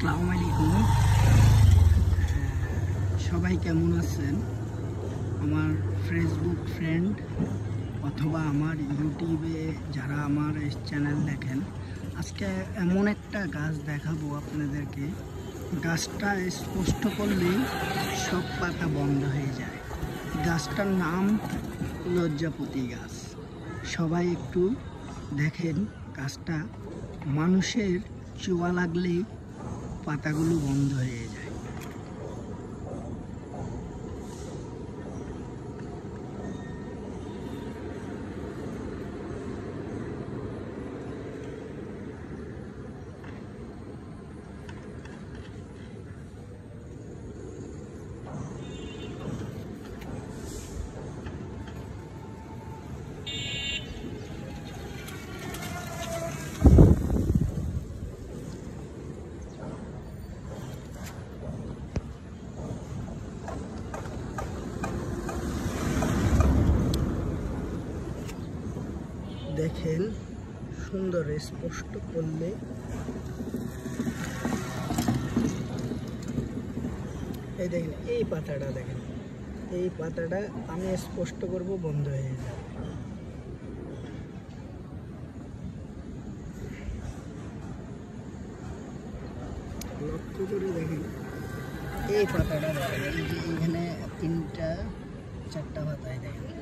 আসসালামু আলাইকুম। সবাই কেমন আছেন? আমার ফেসবুক ফ্রেন্ড অথবা আমার ইউটিউবে যারা আমার চ্যানেল দেখেন, আজকে এমন একটা গাছ দেখাবো আপনাদেরকে। গাছটা স্পষ্ট করলেই সব পাতা বন্ধ হয়ে যায়। গাছটার নাম লজ্জাপতি গাছ। সবাই একটু দেখেন, গাছটা মানুষের চোয়া লাগলেই পাতাগুলো বন্ধ হয়ে যায়। দেখেন, সুন্দর স্পষ্ট করলে এই দেখেন, এই পাতাটা দেখেন, এই পাতাটা আমি স্পষ্ট করব, বন্ধ হয়ে যাবে। লক্ষ্য করে দেখেন, এই পাতাটা দেখেন, এই যে এখানে 3টা 4টা পাতায় দেখেন।